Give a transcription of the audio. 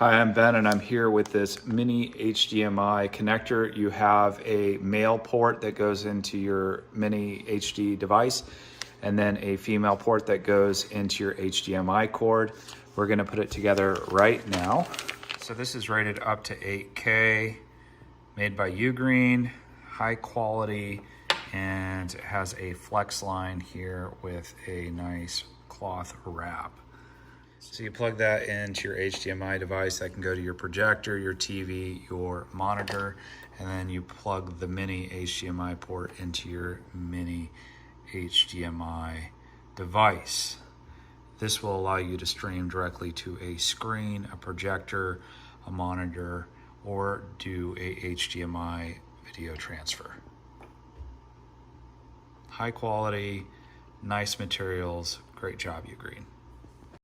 Hi, I'm Ben and I'm here with this mini HDMI connector. You have a male port that goes into your mini HD device and then a female port that goes into your HDMI cord. We're gonna put it together right now. So this is rated up to 8K, made by UGREEN, high quality, and it has a flex line here with a nice cloth wrap. So you plug that into your HDMI device. That can go to your projector, your TV, your monitor, and then you plug the mini HDMI port into your mini HDMI device. This will allow you to stream directly to a screen, a projector, a monitor, or do a HDMI video transfer. High quality, nice materials, great job, UGREEN.